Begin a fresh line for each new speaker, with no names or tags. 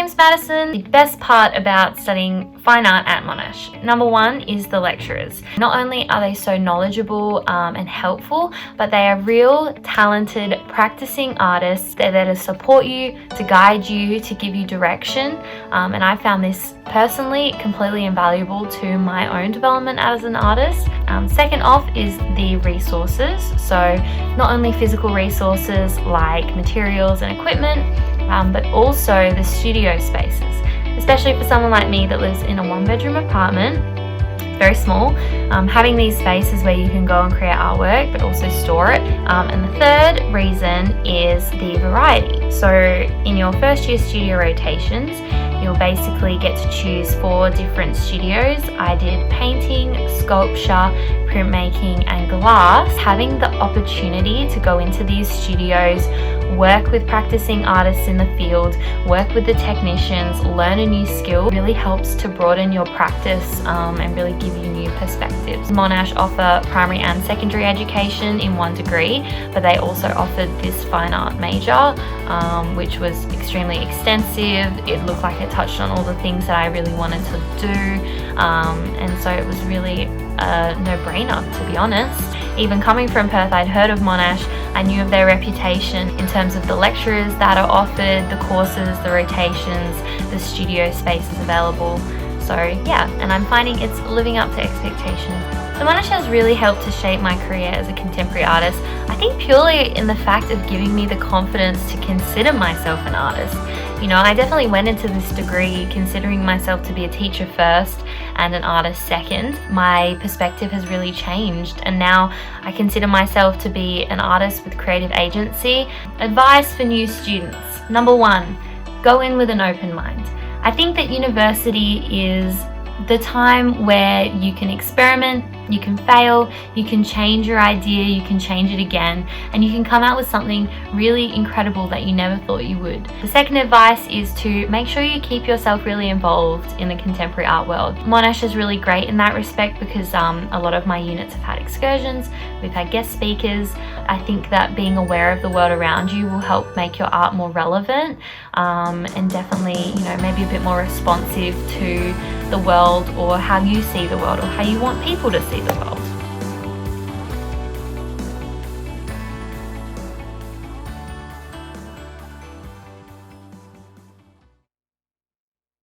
name's Madison. The best part about studying fine art at Monash, number one, is the lecturers. Not only are they so knowledgeable and helpful, but they are real talented practicing artists. They're there to support you, to guide you, to give you direction, and I found this personally completely invaluable to my own development as an artist. Second off is the resources. So not only physical resources like materials and equipment, but also the studio spaces, especially for someone like me that lives in a one-bedroom apartment, very small. Having these spaces where you can go and create artwork but also store it. And the third reason is the variety. So in your first year studio rotations, you'll basically get to choose 4 different studios. I did painting, sculpture, printmaking and glass. Having the opportunity to go into these studios, work with practicing artists in the field, work with the technicians, learn a new skill really helps to broaden your practice and really give you new perspectives. Monash offer primary and secondary education in 1 degree, but they also offered this fine art major, which was extremely extensive. It looked like it touched on all the things that I really wanted to do, and so it was really a no-brainer, to be honest. Even coming from Perth, I'd heard of Monash. I knew of their reputation in terms of the lecturers that are offered, the courses, the rotations, the studio spaces available. So yeah, and I'm finding it's living up to expectations. So Monash has really helped to shape my career as a contemporary artist, I think purely in the fact of giving me the confidence to consider myself an artist. You know, I definitely went into this degree considering myself to be a teacher first and an artist second. My perspective has really changed, and now I consider myself to be an artist with creative agency. Advice for new students. Number 1, go in with an open mind. I think that university is the time where you can experiment, you can fail, you can change your idea, you can change it again, and you can come out with something really incredible that you never thought you would. The second advice is to make sure you keep yourself really involved in the contemporary art world. Monash is really great in that respect because a lot of my units have had excursions, we've had guest speakers. I think that being aware of the world around you will help make your art more relevant, and definitely, you know, maybe a bit more responsive to the world or how you see the world or how you want people to see the world.